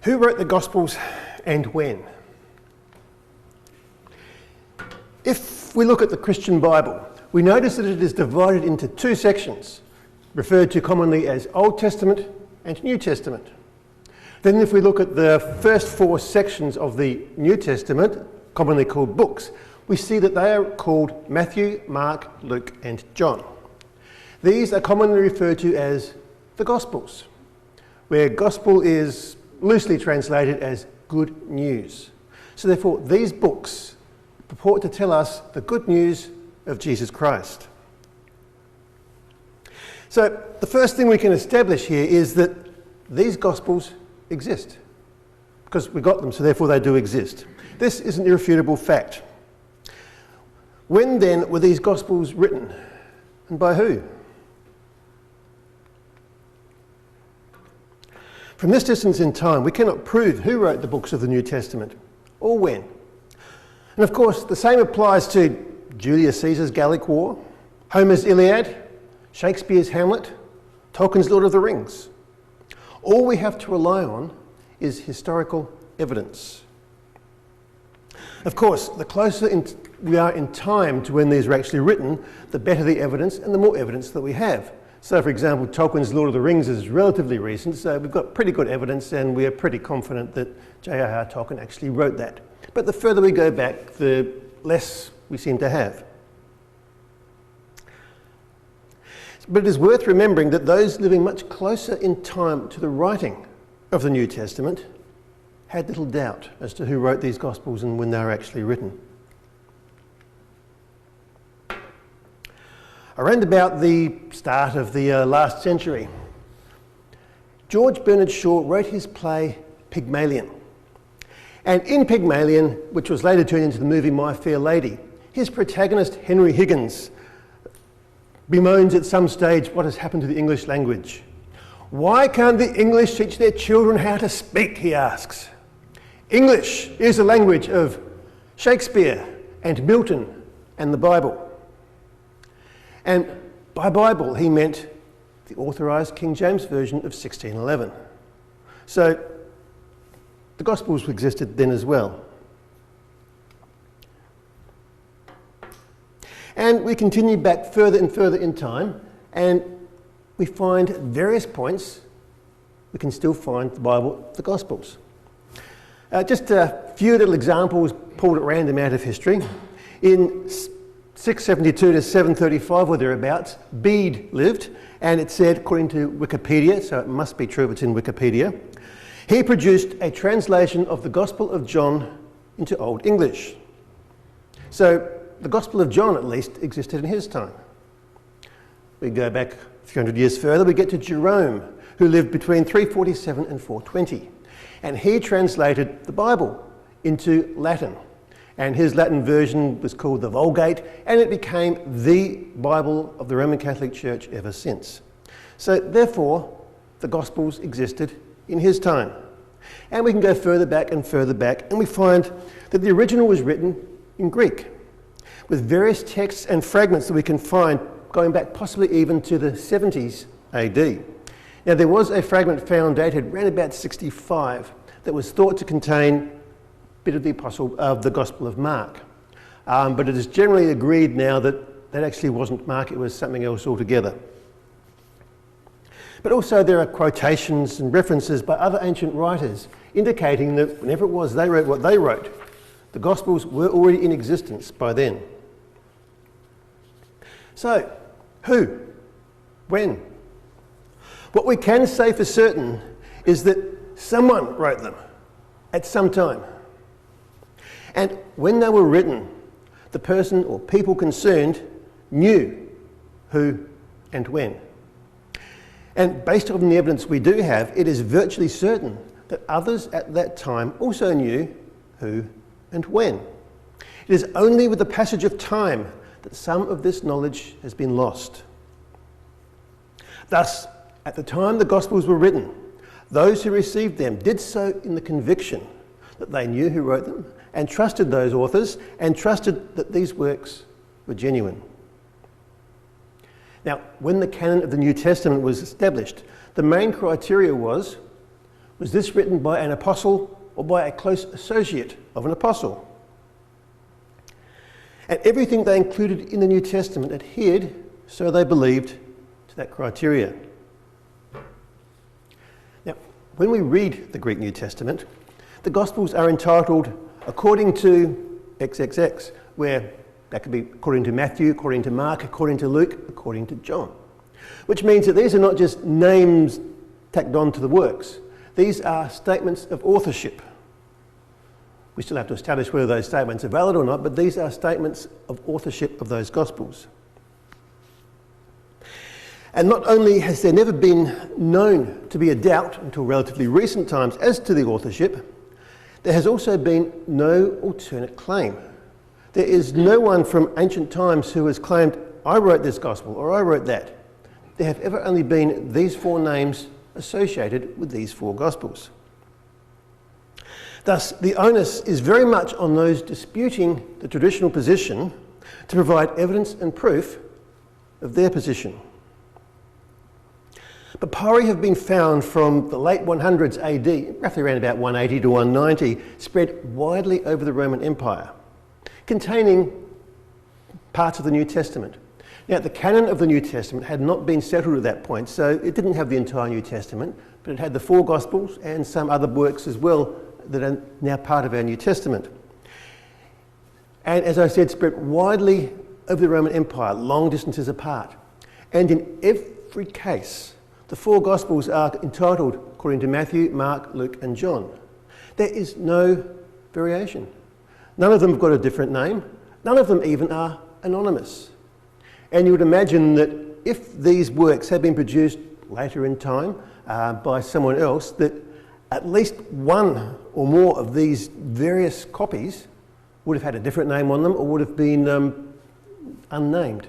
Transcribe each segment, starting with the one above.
Who wrote the Gospels and when? If we look at the Christian Bible, we notice that it is divided into two sections, referred to commonly as Old Testament and New Testament. Then if we look at the first four sections of the New Testament, commonly called books, we see that they are called Matthew, Mark, Luke and John. These are commonly referred to as the Gospels, where gospel is loosely translated as good news. So therefore, these books purport to tell us the good news of Jesus Christ. So the first thing we can establish here is that these Gospels exist, because we got them, so therefore they do exist. This is an irrefutable fact. When then were these Gospels written, and by who? From this distance in time, we cannot prove who wrote the books of the New Testament, or when. And of course, the same applies to Julius Caesar's Gallic War, Homer's Iliad, Shakespeare's Hamlet, Tolkien's Lord of the Rings. All we have to rely on is historical evidence. Of course, the closer we are in time to when these were actually written, the better the evidence and the more evidence that we have. So, for example, Tolkien's Lord of the Rings is relatively recent, so we've got pretty good evidence and we are pretty confident that J.R.R. Tolkien actually wrote that. But the further we go back, the less we seem to have. But it is worth remembering that those living much closer in time to the writing of the New Testament had little doubt as to who wrote these Gospels and when they were actually written. Around about the start of the last century, George Bernard Shaw wrote his play Pygmalion. And in Pygmalion, which was later turned into the movie My Fair Lady, his protagonist Henry Higgins bemoans at some stage what has happened to the English language. Why can't the English teach their children how to speak, he asks. English is the language of Shakespeare and Milton and the Bible. And by Bible, he meant the authorised King James Version of 1611. So the Gospels existed then as well. And we continue back further and further in time, and we find at various points we can still find the Bible, the Gospels. Just a few little examples pulled at random out of history. In 672 to 735 or thereabouts, Bede lived, and it said, according to Wikipedia, so it must be true if it's in Wikipedia, he produced a translation of the Gospel of John into Old English. So the Gospel of John, at least, existed in his time. We go back a few hundred years further, we get to Jerome, who lived between 347 and 420. And he translated the Bible into Latin. And his Latin version was called the Vulgate, and it became the Bible of the Roman Catholic Church ever since. So therefore, the Gospels existed in his time. And we can go further back, and we find that the original was written in Greek, with various texts and fragments that we can find going back possibly even to the 70s AD. Now, there was a fragment found dated around about 65 that was thought to contain a bit of the Gospel of Mark. But it is generally agreed now that that actually wasn't Mark, it was something else altogether. But also there are quotations and references by other ancient writers indicating that whenever it was they wrote what they wrote, the Gospels were already in existence by then. So, who? When? What we can say for certain is that someone wrote them at some time. And when they were written, the person or people concerned knew who and when. And based on the evidence we do have, it is virtually certain that others at that time also knew who and when. It is only with the passage of time that some of this knowledge has been lost. Thus, at the time the Gospels were written, those who received them did so in the conviction that they knew who wrote them and trusted those authors and trusted that these works were genuine. Now, when the canon of the New Testament was established, the main criteria was Was this written by an apostle or by a close associate of an apostle? And everything they included in the New Testament adhered, so they believed, to that criteria. Now, when we read the Greek New Testament, the Gospels are entitled according to XXX, where that could be according to Matthew, according to Mark, according to Luke, according to John. Which means that these are not just names tacked on to the works. These are statements of authorship. We still have to establish whether those statements are valid or not, but these are statements of authorship of those Gospels. And not only has there never been known to be a doubt until relatively recent times as to the authorship, there has also been no alternate claim. There is no one from ancient times who has claimed, I wrote this Gospel or I wrote that. There have ever only been these four names associated with these four Gospels. Thus, the onus is very much on those disputing the traditional position to provide evidence and proof of their position. Papyri have been found from the late 100s AD, roughly around about 180 to 190, spread widely over the Roman Empire, containing parts of the New Testament. Now, the canon of the New Testament had not been settled at that point, so it didn't have the entire New Testament, but it had the four Gospels and some other works as well that are now part of our New Testament. And as I said, spread widely over the Roman Empire, long distances apart. And in every case, the four Gospels are entitled according to Matthew, Mark, Luke and John. There is no variation. None of them have got a different name. None of them even are anonymous. And you would imagine that if these works had been produced later in time by someone else, that at least one or more of these various copies would have had a different name on them or would have been unnamed.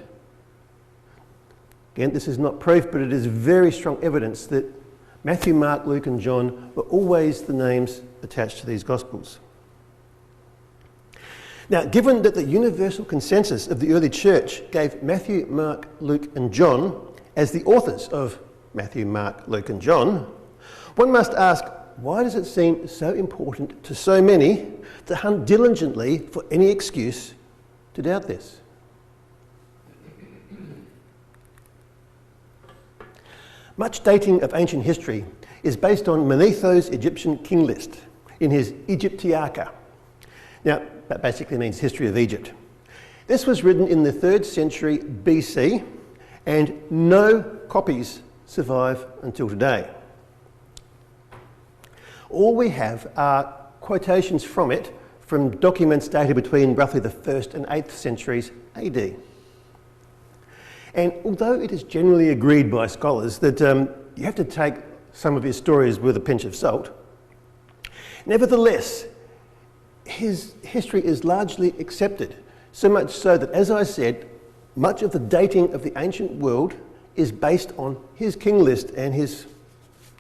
Again, this is not proof, but it is very strong evidence that Matthew, Mark, Luke and John were always the names attached to these Gospels. Now, given that the universal consensus of the early church gave Matthew, Mark, Luke and John as the authors of Matthew, Mark, Luke and John, one must ask, why does it seem so important to so many to hunt diligently for any excuse to doubt this? Much dating of ancient history is based on Manetho's Egyptian king list in his Egyptiaca. Now, that basically means history of Egypt. This was written in the 3rd century BC, and no copies survive until today. All we have are quotations from it from documents dated between roughly the 1st and 8th centuries AD. And although it is generally agreed by scholars that you have to take some of his stories with a pinch of salt, nevertheless, his history is largely accepted, so much so that, as I said, much of the dating of the ancient world is based on his king list and his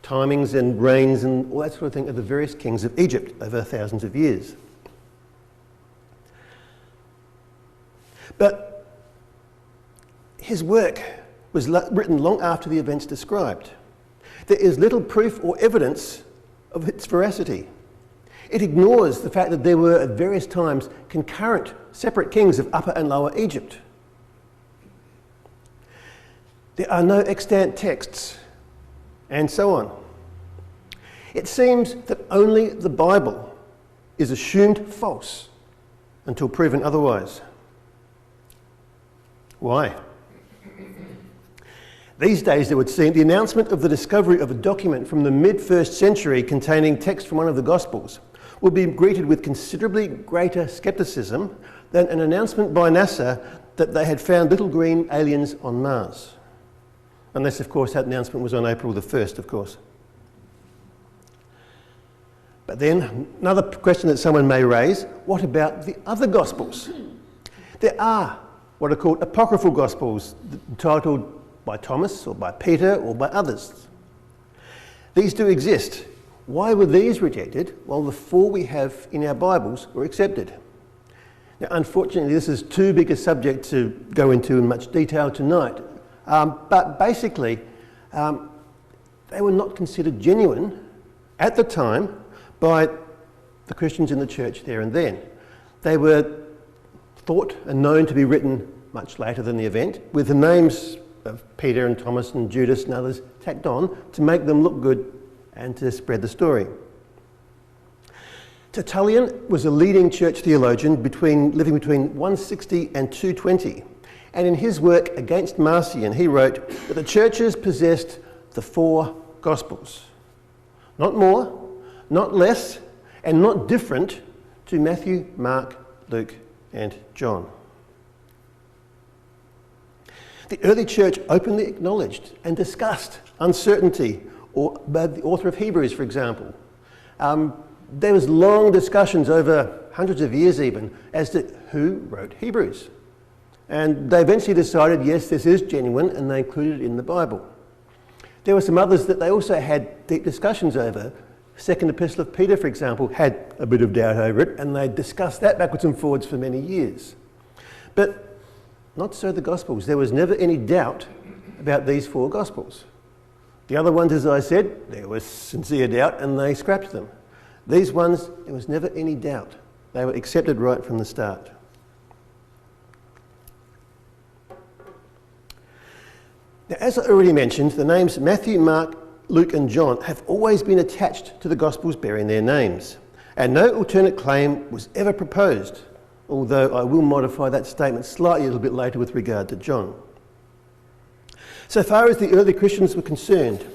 timings and reigns and all that sort of thing of the various kings of Egypt over thousands of years. But his work was written long after the events described. There is little proof or evidence of its veracity. It ignores the fact that there were at various times concurrent separate kings of Upper and Lower Egypt. There are no extant texts, and so on. It seems that only the Bible is assumed false until proven otherwise. Why? These days, it would seem, the announcement of the discovery of a document from the mid-1st century containing text from one of the Gospels would be greeted with considerably greater scepticism than an announcement by NASA that they had found little green aliens on Mars. Unless, of course, that announcement was on April the 1st, of course. But then, another question that someone may raise, what about the other Gospels? There are what are called apocryphal Gospels, entitled by Thomas or by Peter or by others. These do exist. Why were these rejected while the four we have in our Bibles were accepted? Now, unfortunately, this is too big a subject to go into in much detail tonight. But basically, they were not considered genuine at the time by the Christians in the church there and then. They were thought and known to be written much later than the event, with the names of Peter and Thomas and Judas and others tacked on to make them look good and to spread the story. Tertullian was a leading church theologian living between 160 and 220. And in his work Against Marcion, he wrote that the churches possessed the 4 Gospels. Not more, not less, and not different to Matthew, Mark, Luke, and John. The early church openly acknowledged and discussed uncertainty, or the author of Hebrews, for example. There was long discussions over hundreds of years even as to who wrote Hebrews. And they eventually decided, yes, this is genuine, and they included it in the Bible. There were some others that they also had deep discussions over. Second Epistle of Peter, for example, had a bit of doubt over it, and they discussed that backwards and forwards for many years. But not so the Gospels. There was never any doubt about these 4 Gospels. The other ones, as I said, there was sincere doubt, and they scrapped them. These ones, there was never any doubt. They were accepted right from the start. Now, as I already mentioned, the names Matthew, Mark, Luke and John have always been attached to the Gospels bearing their names, and no alternate claim was ever proposed, although I will modify that statement slightly a little bit later with regard to John. So far as the early Christians were concerned,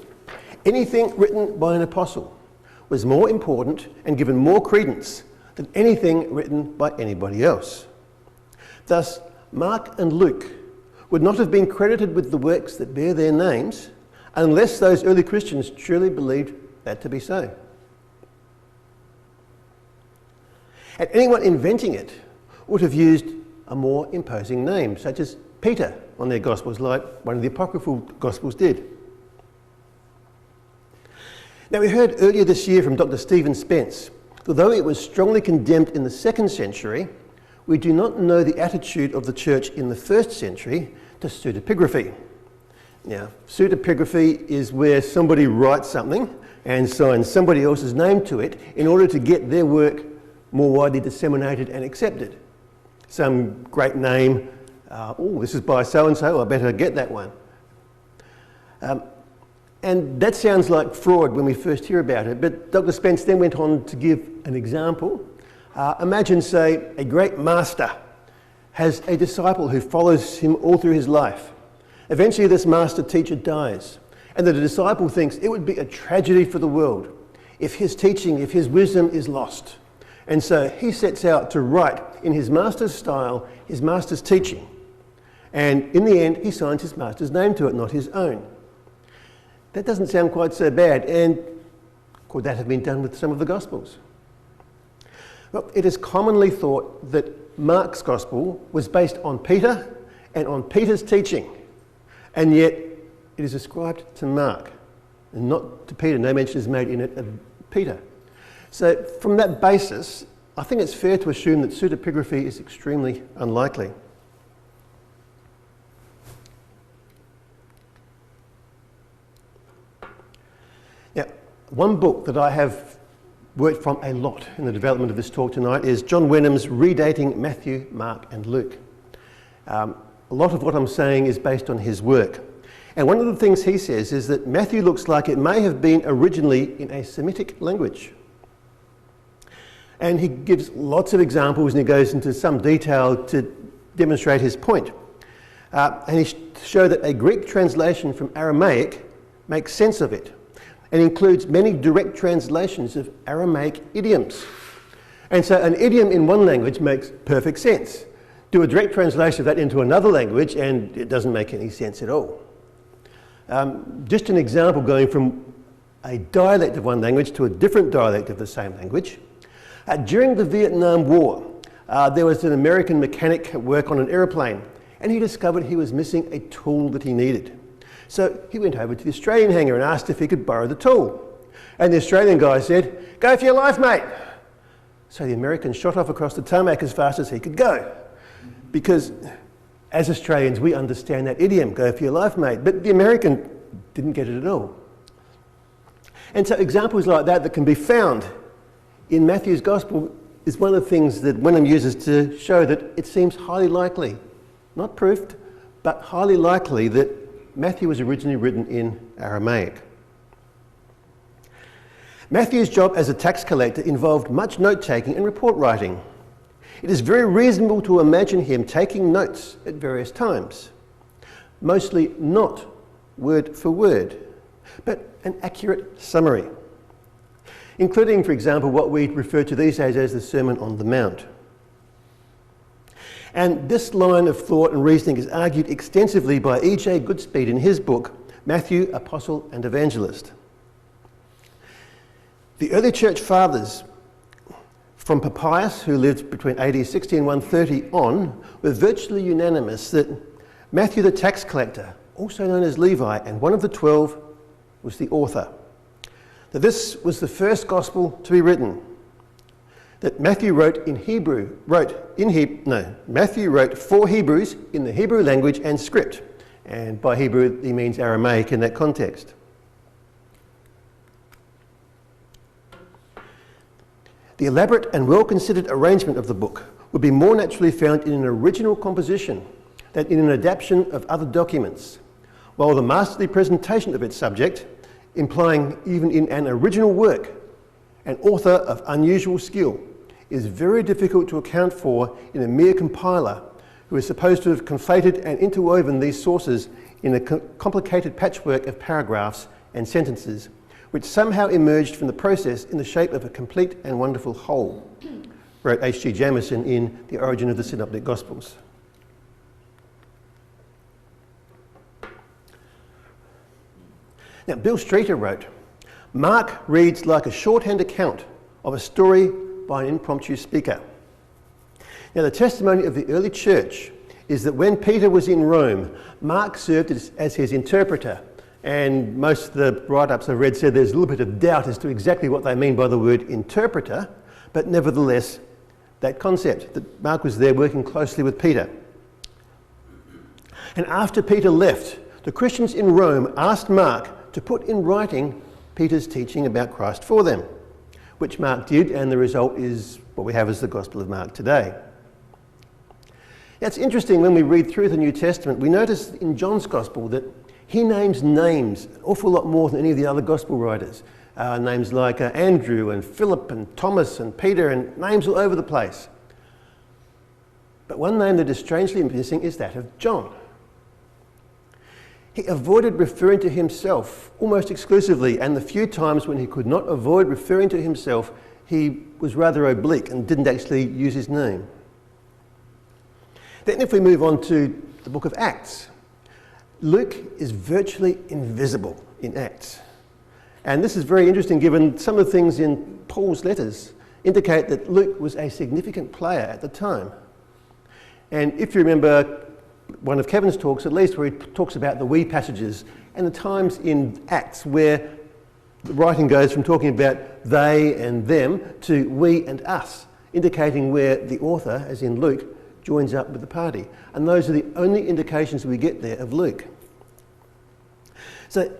anything written by an apostle was more important and given more credence than anything written by anybody else. Thus, Mark and Luke would not have been credited with the works that bear their names unless those early Christians truly believed that to be so. And anyone inventing it would have used a more imposing name, such as Peter on their Gospels, like one of the apocryphal Gospels did. Now, we heard earlier this year from Dr. Stephen Spence, although it was strongly condemned in the 2nd century, we do not know the attitude of the church in the 1st century to pseudepigraphy. Now, pseudepigraphy is where somebody writes something and signs somebody else's name to it in order to get their work more widely disseminated and accepted. Some great name, this is by so-and-so, I better get that one. And that sounds like fraud when we first hear about it, but Dr. Spence then went on to give an example. Imagine, say, a great master has a disciple who follows him all through his life. Eventually this master teacher dies, and the disciple thinks it would be a tragedy for the world if his teaching, if his wisdom is lost. And so he sets out to write in his master's style, his master's teaching. And in the end, he signs his master's name to it, not his own. That doesn't sound quite so bad, and could that have been done with some of the Gospels? Well, it is commonly thought that Mark's Gospel was based on Peter and on Peter's teaching, and yet it is ascribed to Mark and not to Peter. No mention is made in it of Peter. So from that basis, I think it's fair to assume that pseudepigraphy is extremely unlikely. Now, one book that I have worked from a lot in the development of this talk tonight is John Wenham's Redating Matthew, Mark and Luke. A lot of what I'm saying is based on his work. And one of the things he says is that Matthew looks like it may have been originally in a Semitic language. And he gives lots of examples and he goes into some detail to demonstrate his point. And he showed that a Greek translation from Aramaic makes sense of it and includes many direct translations of Aramaic idioms. And so an idiom in one language makes perfect sense. Do a direct translation of that into another language and it doesn't make any sense at all. Just an example going from a dialect of one language to a different dialect of the same language. During the Vietnam War, there was an American mechanic at work on an aeroplane, and he discovered he was missing a tool that he needed. So he went over to the Australian hangar and asked if he could borrow the tool. And the Australian guy said, "Go for your life, mate." So the American shot off across the tarmac as fast as he could go. Because as Australians, we understand that idiom, "go for your life, mate." But the American didn't get it at all. And so examples like that can be found in Matthew's Gospel is one of the things that Wenham uses to show that it seems highly likely, not proved, but highly likely that Matthew was originally written in Aramaic. Matthew's job as a tax collector involved much note-taking and report writing. It is very reasonable to imagine him taking notes at various times, mostly not word for word, but an accurate summary, including, for example, what we refer to these days as the Sermon on the Mount. And this line of thought and reasoning is argued extensively by E.J. Goodspeed in his book, Matthew, Apostle and Evangelist. The early church fathers, from Papias, who lived between AD 60 and 130 on, were virtually unanimous that Matthew the tax collector, also known as Levi, and one of the 12, was the author. That this was the first gospel to be written. That Matthew wrote Matthew wrote for Hebrews in the Hebrew language and script. And by Hebrew, he means Aramaic in that context. The elaborate and well-considered arrangement of the book would be more naturally found in an original composition than in an adaptation of other documents, while the masterly presentation of its subject, implying even in an original work, an author of unusual skill, is very difficult to account for in a mere compiler who is supposed to have conflated and interwoven these sources in a complicated patchwork of paragraphs and sentences, which somehow emerged from the process in the shape of a complete and wonderful whole, wrote H.G. Jamieson in The Origin of the Synoptic Gospels. Now, Bill Streeter wrote, "Mark reads like a shorthand account of a story by an impromptu speaker." Now, the testimony of the early church is that when Peter was in Rome, Mark served as his interpreter. And most of the write-ups I've read said there's a little bit of doubt as to exactly what they mean by the word interpreter, but nevertheless, that concept, that Mark was there working closely with Peter. And after Peter left, the Christians in Rome asked Mark to put in writing Peter's teaching about Christ for them, which Mark did, and the result is what we have as the Gospel of Mark today. Now, it's interesting when we read through the New Testament, we notice in John's Gospel that he names names an awful lot more than any of the other Gospel writers. Names like Andrew and Philip and Thomas and Peter, and names all over the place. But one name that is strangely missing is that of John. He avoided referring to himself almost exclusively, and the few times when he could not avoid referring to himself, he was rather oblique and didn't actually use his name. Then if we move on to the book of Acts, Luke is virtually invisible in Acts. And this is very interesting given some of the things in Paul's letters indicate that Luke was a significant player at the time. And if you remember one of Kevin's talks, at least, where he talks about the we passages and the times in Acts where the writing goes from talking about they and them to we and us, indicating where the author, as in Luke, joins up with the party. And those are the only indications we get there of Luke. So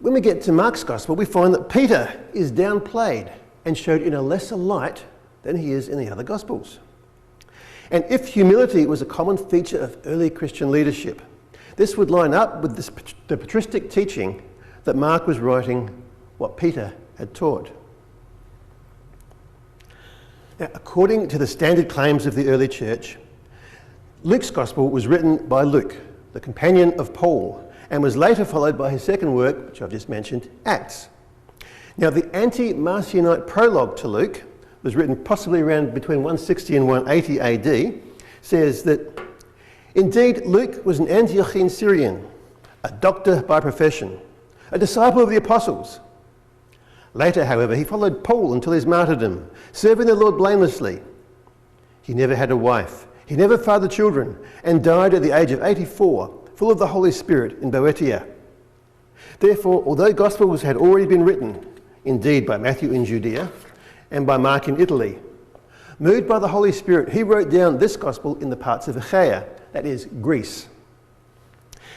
when we get to Mark's Gospel, we find that Peter is downplayed and showed in a lesser light than he is in the other Gospels. And if humility was a common feature of early Christian leadership, this would line up with the patristic teaching that Mark was writing what Peter had taught. Now, according to the standard claims of the early church, Luke's Gospel was written by Luke, the companion of Paul, and was later followed by his second work, which I've just mentioned, Acts. Now, the anti-Marcionite prologue to Luke was written possibly around between 160 and 180 AD, says that, "Indeed, Luke was an Antiochian Syrian, a doctor by profession, a disciple of the apostles. Later, however, he followed Paul until his martyrdom, serving the Lord blamelessly. He never had a wife, he never fathered children, and died at the age of 84, full of the Holy Spirit in Boeotia. Therefore, although Gospels had already been written, indeed by Matthew in Judea and by Mark in Italy, moved by the Holy Spirit, he wrote down this Gospel in the parts of Achaia, that is, Greece,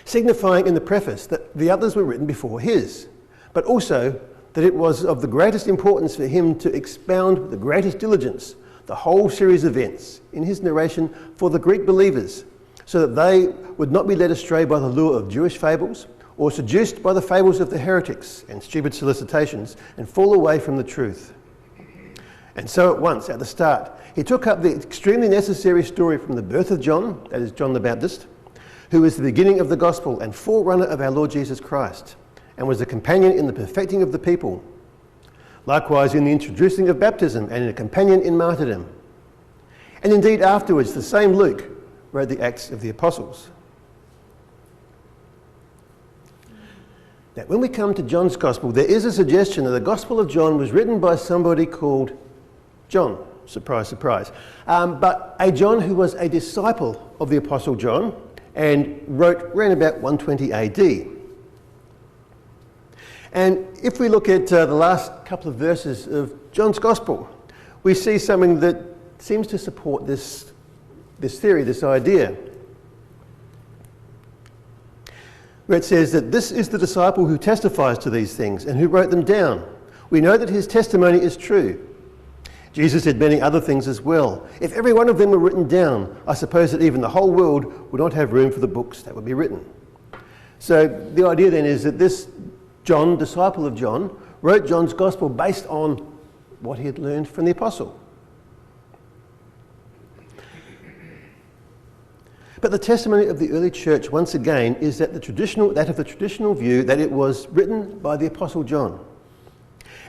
signifying in the preface that the others were written before his, but also that it was of the greatest importance for him to expound with the greatest diligence the whole series of events in his narration for the Greek believers, so that they would not be led astray by the lure of Jewish fables or seduced by the fables of the heretics and stupid solicitations and fall away from the truth. And so at once, at the start, he took up the extremely necessary story from the birth of John, that is John the Baptist, who is the beginning of the gospel and forerunner of our Lord Jesus Christ, and was a companion in the perfecting of the people. Likewise in the introducing of baptism and a companion in martyrdom. And indeed afterwards, the same Luke wrote the Acts of the Apostles. Now, when we come to John's Gospel, there is a suggestion that the Gospel of John was written by somebody called John. Surprise, surprise. But a John who was a disciple of the Apostle John and wrote around about 120 AD. And if we look at the last couple of verses of John's Gospel, we see something that seems to support this theory, this idea. Where it says that this is the disciple who testifies to these things and who wrote them down. We know that his testimony is true. Jesus said many other things as well. If every one of them were written down, I suppose that even the whole world would not have room for the books that would be written. So the idea then is that this John, disciple of John, wrote John's Gospel based on what he had learned from the apostle. But the testimony of the early church, once again, is that of the traditional view that it was written by the Apostle John.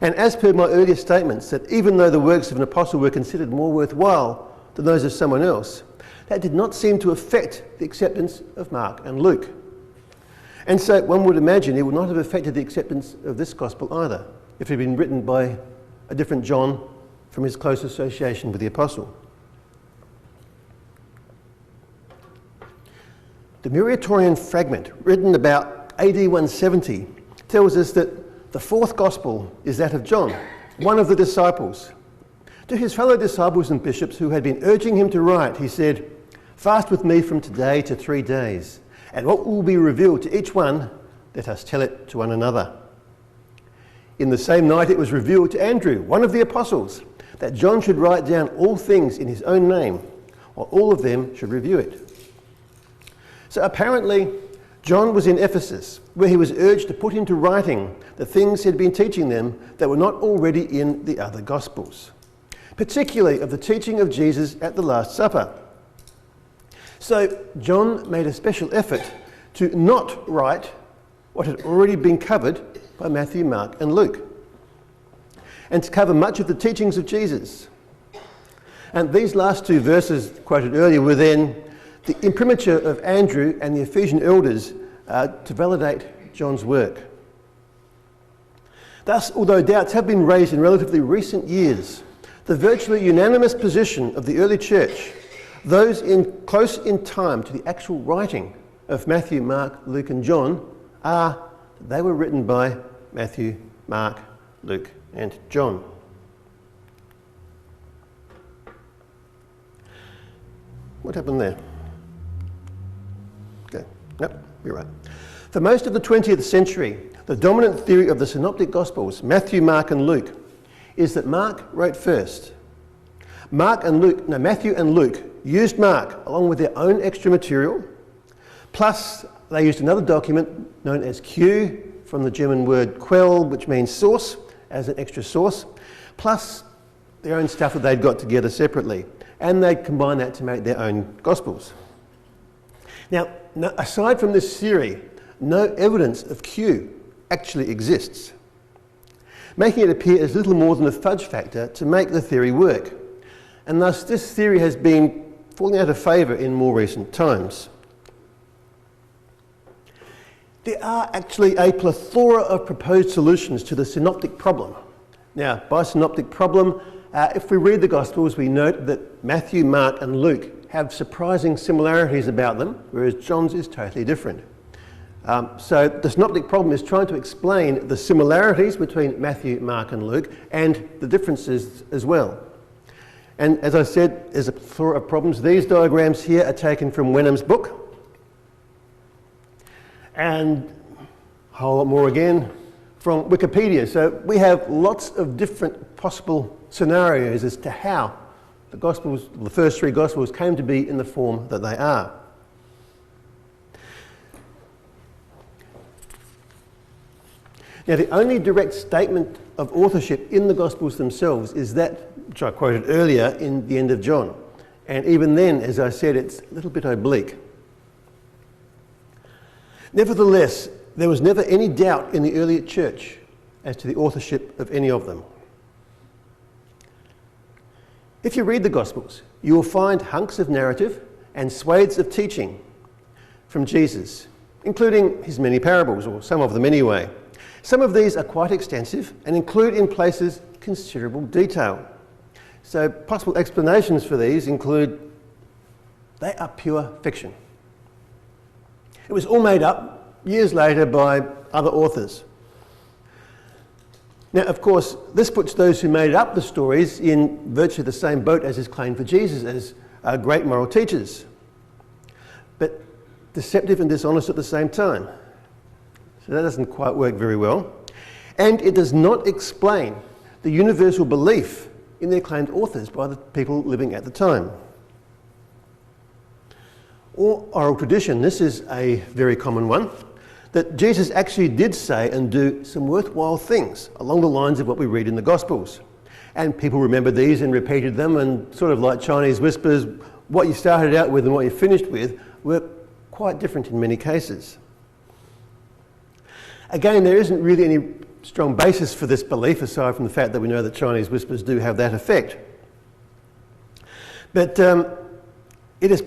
And as per my earlier statements, that even though the works of an apostle were considered more worthwhile than those of someone else, that did not seem to affect the acceptance of Mark and Luke. And so one would imagine it would not have affected the acceptance of this gospel either, if it had been written by a different John from his close association with the apostle. The Muratorian fragment, written about AD 170, tells us that the fourth gospel is that of John, one of the disciples. To his fellow disciples and bishops who had been urging him to write, he said, "Fast with me from today to 3 days, and what will be revealed to each one, let us tell it to one another." In the same night it was revealed to Andrew, one of the apostles, that John should write down all things in his own name, while all of them should review it. So apparently, John was in Ephesus, where he was urged to put into writing the things he had been teaching them that were not already in the other Gospels, particularly of the teaching of Jesus at the Last Supper. So John made a special effort to not write what had already been covered by Matthew, Mark and Luke, and to cover much of the teachings of Jesus. And these last two verses quoted earlier were then the imprimatur of Andrew and the Ephesian elders to validate John's work. Thus, although doubts have been raised in relatively recent years, the virtually unanimous position of the early church, those close in time to the actual writing of Matthew, Mark, Luke and John, are that they were written by Matthew, Mark, Luke and John. What happened there? Okay, yep, you're right. For most of the 20th century, the dominant theory of the Synoptic Gospels, Matthew, Mark and Luke, is that Mark wrote first. Matthew and Luke used Mark along with their own extra material, plus they used another document known as Q, from the German word Quell, which means source, as an extra source, plus their own stuff that they'd got together separately, and they'd combine that to make their own Gospels. Now, aside from this theory, no evidence of Q actually exists, making it appear as little more than a fudge factor to make the theory work. And thus this theory has been falling out of favour in more recent times. There are actually a plethora of proposed solutions to the synoptic problem. Now, by synoptic problem, if we read the Gospels, we note that Matthew, Mark and Luke have surprising similarities about them, whereas John's is totally different. So the synoptic problem is trying to explain the similarities between Matthew, Mark and Luke and the differences as well. And as I said, there's a plethora of problems. These diagrams here are taken from Wenham's book, and a whole lot more again from Wikipedia. So we have lots of different possible scenarios as to how the Gospels, the first three Gospels, came to be in the form that they are. Now, the only direct statement of authorship in the Gospels themselves is that which I quoted earlier in the end of John. And even then, as I said, it's a little bit oblique. Nevertheless, there was never any doubt in the early church as to the authorship of any of them. If you read the Gospels, you will find hunks of narrative and swathes of teaching from Jesus, including his many parables, or some of them anyway. Some of these are quite extensive and include in places considerable detail. So possible explanations for these include they are pure fiction. It was all made up years later by other authors. Now, of course, this puts those who made up the stories in virtually the same boat as is claimed for Jesus as great moral teachers, but deceptive and dishonest at the same time. So that doesn't quite work very well. And it does not explain the universal belief in their claimed authors by the people living at the time. Or oral tradition, this is a very common one, that Jesus actually did say and do some worthwhile things along the lines of what we read in the Gospels. And people remembered these and repeated them, and sort of like Chinese whispers, what you started out with and what you finished with were quite different in many cases. Again, there isn't really any strong basis for this belief, aside from the fact that we know that Chinese whispers do have that effect. But it is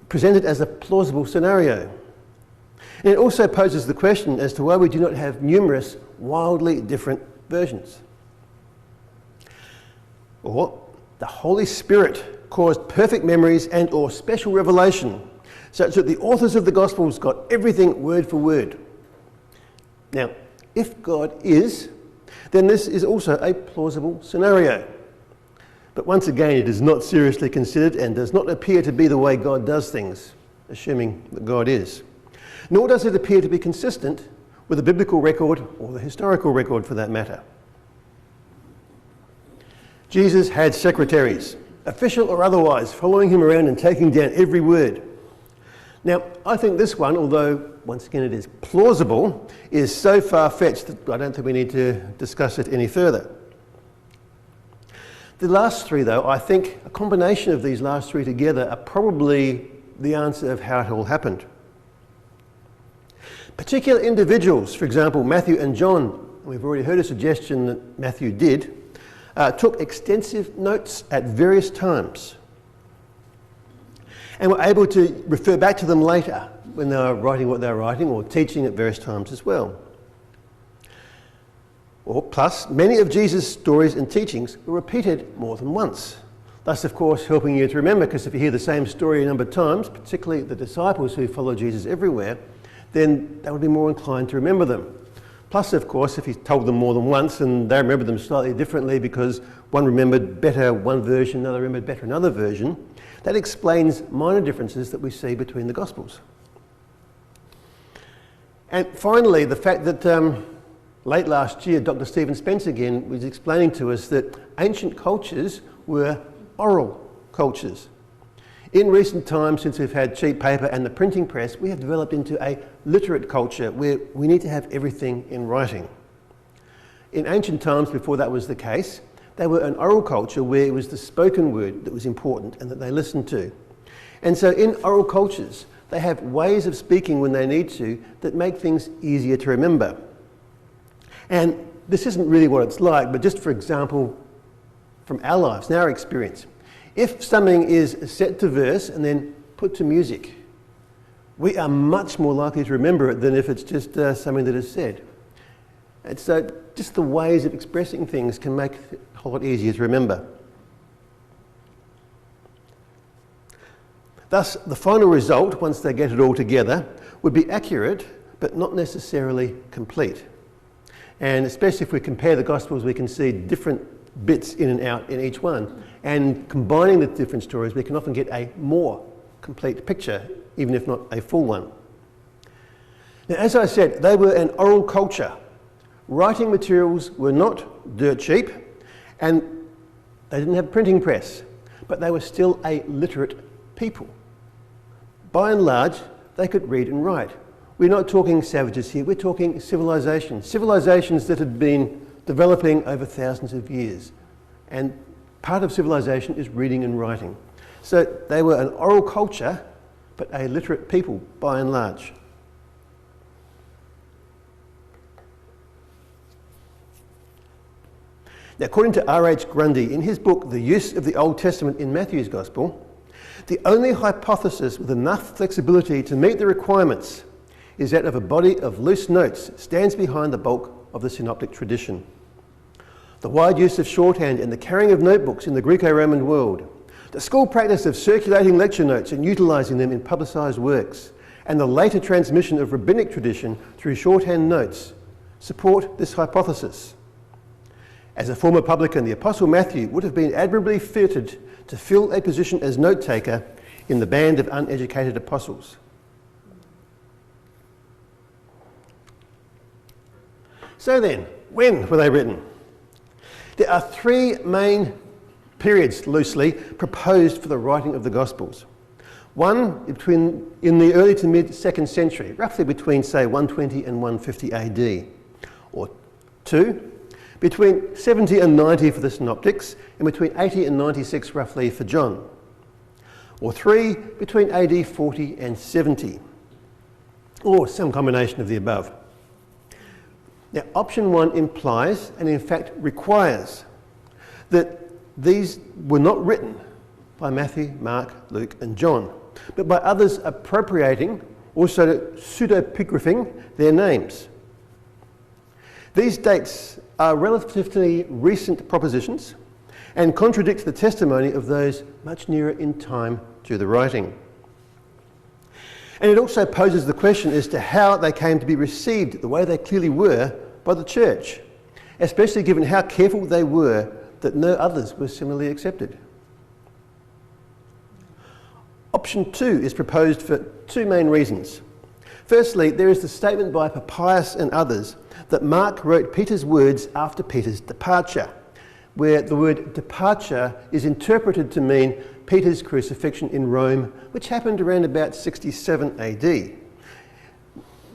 presented as a plausible scenario. And it also poses the question as to why we do not have numerous wildly different versions. Or the Holy Spirit caused perfect memories and or special revelation such that the authors of the Gospels got everything word for word. Now, if God is, then this is also a plausible scenario. But once again, it is not seriously considered and does not appear to be the way God does things, assuming that God is. Nor does it appear to be consistent with the biblical record or the historical record for that matter. Jesus had secretaries, official or otherwise, following him around and taking down every word. Now, I think this one, although once again it is plausible, is so far-fetched that I don't think we need to discuss it any further. The last three, though, I think a combination of these last three together are probably the answer of how it all happened. Particular individuals, for example, Matthew and John, we've already heard a suggestion that Matthew did, took extensive notes at various times and were able to refer back to them later when they were writing what they were writing or teaching at various times as well. Or plus, many of Jesus' stories and teachings were repeated more than once. Thus, of course, helping you to remember, because if you hear the same story a number of times, particularly the disciples who follow Jesus everywhere, then they would be more inclined to remember them. Plus, of course, if he told them more than once and they remembered them slightly differently because one remembered better one version, another remembered better another version, that explains minor differences that we see between the Gospels. And finally, the fact that late last year, Dr. Stephen Spence again was explaining to us that ancient cultures were oral cultures. In recent times, since we've had cheap paper and the printing press, we have developed into a literate culture where we need to have everything in writing. In ancient times, before that was the case, they were an oral culture where it was the spoken word that was important and that they listened to. And so in oral cultures, they have ways of speaking when they need to that make things easier to remember. And this isn't really what it's like, but just for example, from our lives, and our experience, if something is set to verse and then put to music, we are much more likely to remember it than if it's just something that is said. And so just the ways of expressing things can make it a whole lot easier to remember. Thus, the final result, once they get it all together, would be accurate, but not necessarily complete. And especially if we compare the Gospels, we can see different bits in and out in each one. And combining the different stories, we can often get a more complete picture, even if not a full one. Now, as I said, they were an oral culture, Writing materials were not dirt cheap, and they didn't have a printing press, but they were still a literate people. By and large, they could read and write. We're not talking savages here, we're talking civilizations. Civilizations that had been developing over thousands of years. And part of civilization is reading and writing. So they were an oral culture, but a literate people by and large. Now, according to R.H. Grundy, in his book, The Use of the Old Testament in Matthew's Gospel, the only hypothesis with enough flexibility to meet the requirements is that of a body of loose notes stands behind the bulk of the synoptic tradition. The wide use of shorthand and the carrying of notebooks in the Greco-Roman world, the school practice of circulating lecture notes and utilising them in publicised works, and the later transmission of rabbinic tradition through shorthand notes support this hypothesis. As a former publican, the Apostle Matthew would have been admirably fitted to fill a position as note-taker in the band of uneducated apostles. So then, when were they written? There are three main periods, loosely, proposed for the writing of the Gospels. One in the early to mid 2nd century, roughly between, say, 120 and 150 AD. Or two, between 70 and 90 for the Synoptics, and between 80 and 96 roughly for John. Or three, between AD 40 and 70. Or some combination of the above. Now, option one implies, and in fact requires, that these were not written by Matthew, Mark, Luke and John, but by others appropriating, also pseudepigraphing their names. These dates are relatively recent propositions and contradict the testimony of those much nearer in time to the writing. And it also poses the question as to how they came to be received the way they clearly were by the church, especially given how careful they were that no others were similarly accepted. Option two is proposed for two main reasons. Firstly, there is the statement by Papias and others that Mark wrote Peter's words after Peter's departure, where the word departure is interpreted to mean Peter's crucifixion in Rome, which happened around about 67 AD.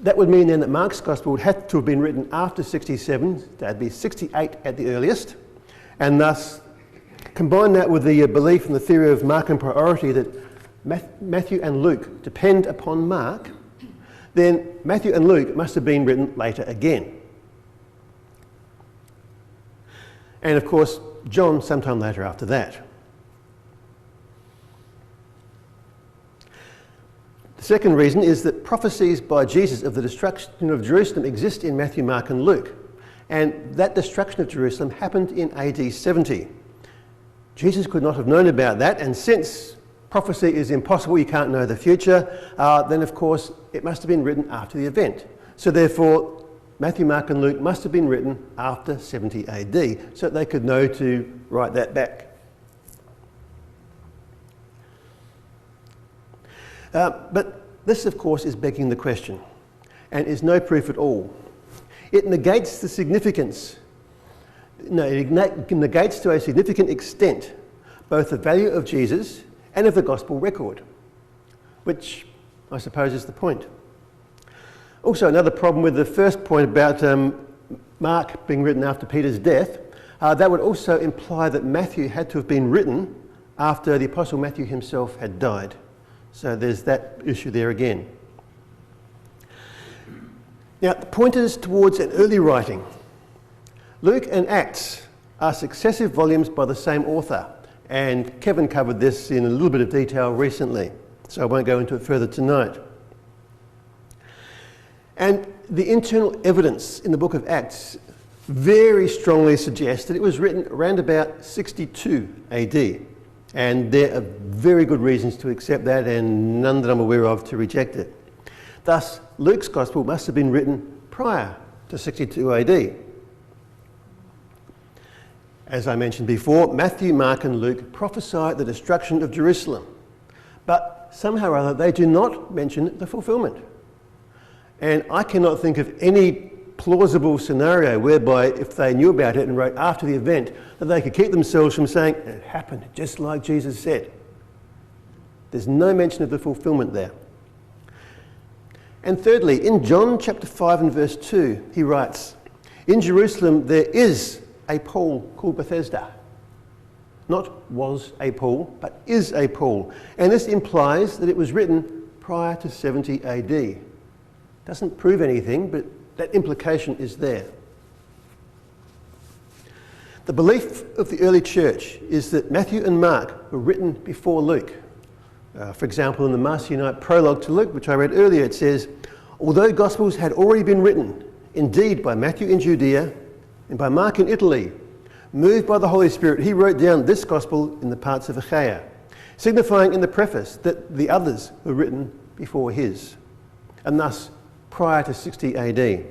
That would mean then that Mark's Gospel would have to have been written after 67, that'd be 68 at the earliest, and thus combine that with the belief in the theory of Markan priority that Matthew and Luke depend upon Mark, then Matthew and Luke must have been written later again. And of course, John sometime later after that. The second reason is that prophecies by Jesus of the destruction of Jerusalem exist in Matthew, Mark and Luke. And that destruction of Jerusalem happened in AD 70. Jesus could not have known about that, and since prophecy is impossible, you can't know the future, then of course it must have been written after the event. So therefore, Matthew, Mark and Luke must have been written after 70 AD, so that they could know to write that back. But this, of course, is begging the question, and is no proof at all. It negates the significance, it negates to a significant extent both the value of Jesus and of the Gospel record, which I suppose is the point. Also, another problem with the first point about Mark being written after Peter's death, that would also imply that Matthew had to have been written after the Apostle Matthew himself had died. So there's that issue there again. Now, the pointers towards an early writing. Luke and Acts are successive volumes by the same author, and Kevin covered this in a little bit of detail recently, so I won't go into it further tonight. And the internal evidence in the book of Acts very strongly suggests that it was written around about 62 AD. And there are very good reasons to accept that, and none that I'm aware of to reject it. Thus, Luke's Gospel must have been written prior to 62 AD. As I mentioned before, Matthew, Mark and Luke prophesy the destruction of Jerusalem, but somehow or other they do not mention the fulfilment. And I cannot think of any plausible scenario whereby if they knew about it and wrote after the event, that they could keep themselves from saying, it happened just like Jesus said. There's no mention of the fulfillment there. And thirdly, in John chapter 5 and verse 2, he writes, in Jerusalem there is a pool called Bethesda. Not was a pool, but is a pool. And this implies that it was written prior to 70 AD. Doesn't prove anything, but that implication is there. The belief of the early church is that Matthew and Mark were written before Luke. For example, in the Marcionite prologue to Luke, which I read earlier, it says, although Gospels had already been written, indeed by Matthew in Judea and by Mark in Italy, moved by the Holy Spirit, he wrote down this Gospel in the parts of Achaia, signifying in the preface that the others were written before his, and thus prior to 60 AD.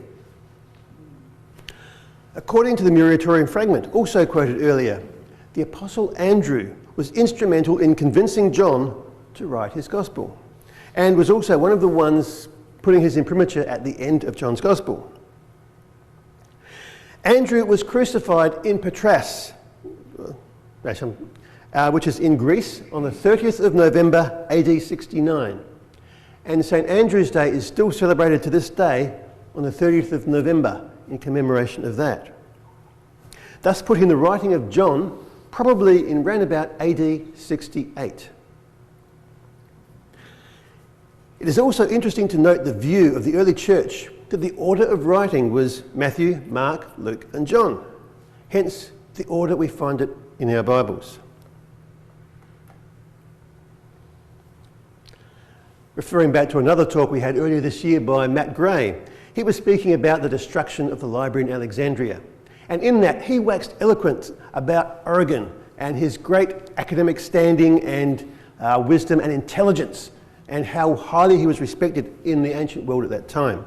According to the Muratorian fragment, also quoted earlier, the Apostle Andrew was instrumental in convincing John to write his Gospel, and was also one of the ones putting his imprimatur at the end of John's Gospel. Andrew was crucified in Patras, which is in Greece, on the 30th of November AD 69. And St. Andrew's Day is still celebrated to this day on the 30th of November in commemoration of that. Thus putting the writing of John probably in round about AD 68. It is also interesting to note the view of the early church that the order of writing was Matthew, Mark, Luke and John. Hence the order we find it in our Bibles. Referring back to another talk we had earlier this year by Matt Gray, he was speaking about the destruction of the library in Alexandria. And in that he waxed eloquent about Origen and his great academic standing and wisdom and intelligence, and how highly he was respected in the ancient world at that time.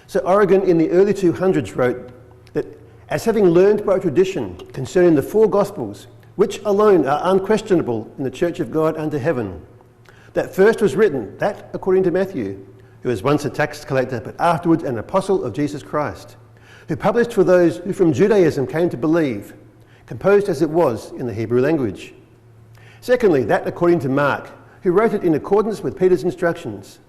So Origen in the early 200s wrote that, as having learned by tradition concerning the four Gospels, which alone are unquestionable in the Church of God under heaven, that first was written, that according to Matthew, who was once a tax collector but afterwards an apostle of Jesus Christ, who published for those who from Judaism came to believe, composed as it was in the Hebrew language. Secondly, that according to Mark, who wrote it in accordance with Peter's instructions.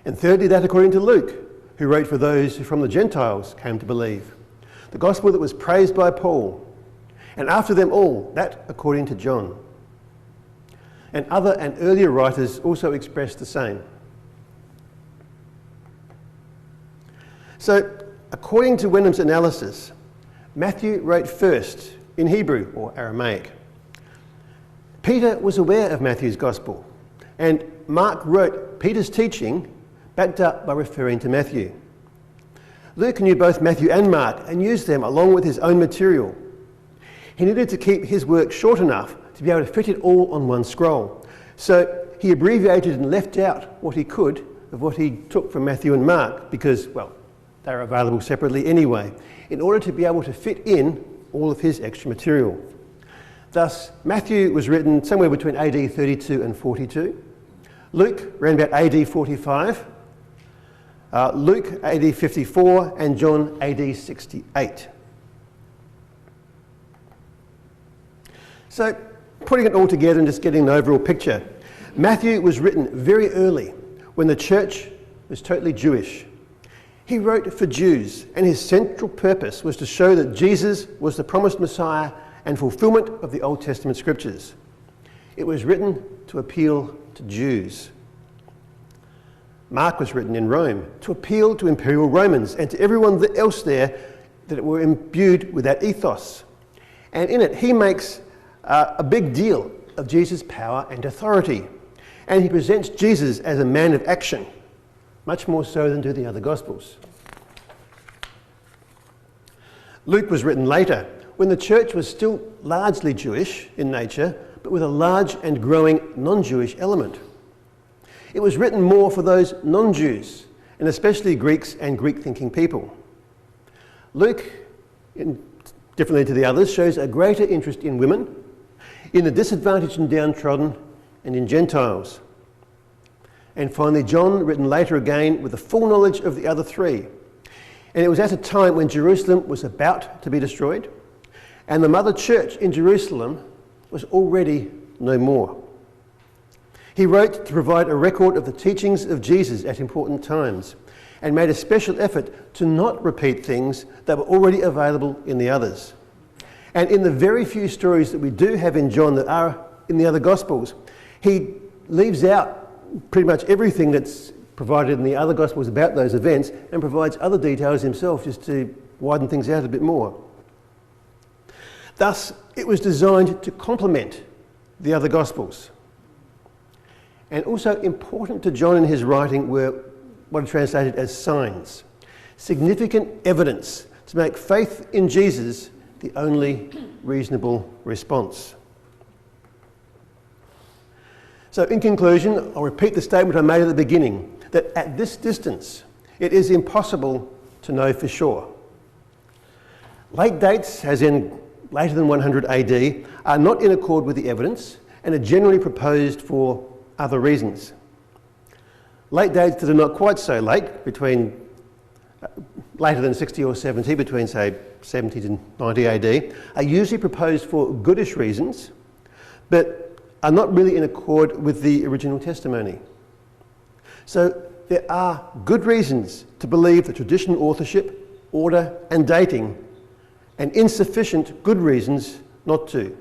And thirdly, that according to Luke, who wrote for those who from the Gentiles came to believe, the gospel that was praised by Paul. And after them all, that according to John. And other and earlier writers also expressed the same. So, according to Wenham's analysis, Matthew wrote first in Hebrew or Aramaic. Peter was aware of Matthew's gospel, and Mark wrote Peter's teaching backed up by referring to Matthew. Luke knew both Matthew and Mark and used them along with his own material. He needed to keep his work short enough to be able to fit it all on one scroll. So he abbreviated and left out what he could of what he took from Matthew and Mark because, well, they were available separately anyway, in order to be able to fit in all of his extra material. Thus, Matthew was written somewhere between AD 32 and 42. Luke around about AD 45. Luke AD 54 and John AD 68. So, putting it all together and just getting an overall picture, Matthew was written very early when the church was totally Jewish. He wrote for Jews, and his central purpose was to show that Jesus was the promised Messiah and fulfillment of the Old Testament scriptures. It was written to appeal to Jews. Mark was written in Rome to appeal to imperial Romans and to everyone else there that were imbued with that ethos. And in it, he makes a big deal of Jesus' power and authority. And he presents Jesus as a man of action, much more so than do the other Gospels. Luke was written later, when the church was still largely Jewish in nature, but with a large and growing non-Jewish element. It was written more for those non-Jews, and especially Greeks and Greek-thinking people. Luke, differently to the others, shows a greater interest in women, in the disadvantaged and downtrodden, and in Gentiles. And finally, John, written later again with the full knowledge of the other three. And it was at a time when Jerusalem was about to be destroyed, and the mother church in Jerusalem was already no more. He wrote to provide a record of the teachings of Jesus at important times, and made a special effort to not repeat things that were already available in the others. And in the very few stories that we do have in John that are in the other Gospels, he leaves out pretty much everything that's provided in the other Gospels about those events and provides other details himself just to widen things out a bit more. Thus, it was designed to complement the other Gospels. And also important to John in his writing were what are translated as signs, significant evidence to make faith in Jesus the only reasonable response. So in conclusion, I'll repeat the statement I made at the beginning, that at this distance, it is impossible to know for sure. Late dates, as in later than 100 AD, are not in accord with the evidence and are generally proposed for other reasons. Late dates that are not quite so late, between later than 60 or 70, between say 70 to 90 AD, are usually proposed for goodish reasons, but are not really in accord with the original testimony. So there are good reasons to believe the traditional authorship, order and dating, and insufficient good reasons not to.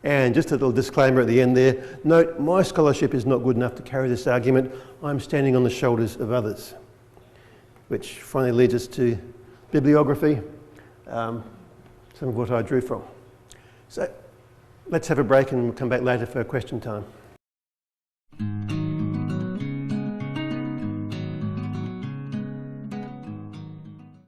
And just a little disclaimer at the end there, note my scholarship is not good enough to carry this argument. I'm standing on the shoulders of others. Which finally leads us to bibliography, some of what I drew from. So let's have a break and we'll come back later for question time.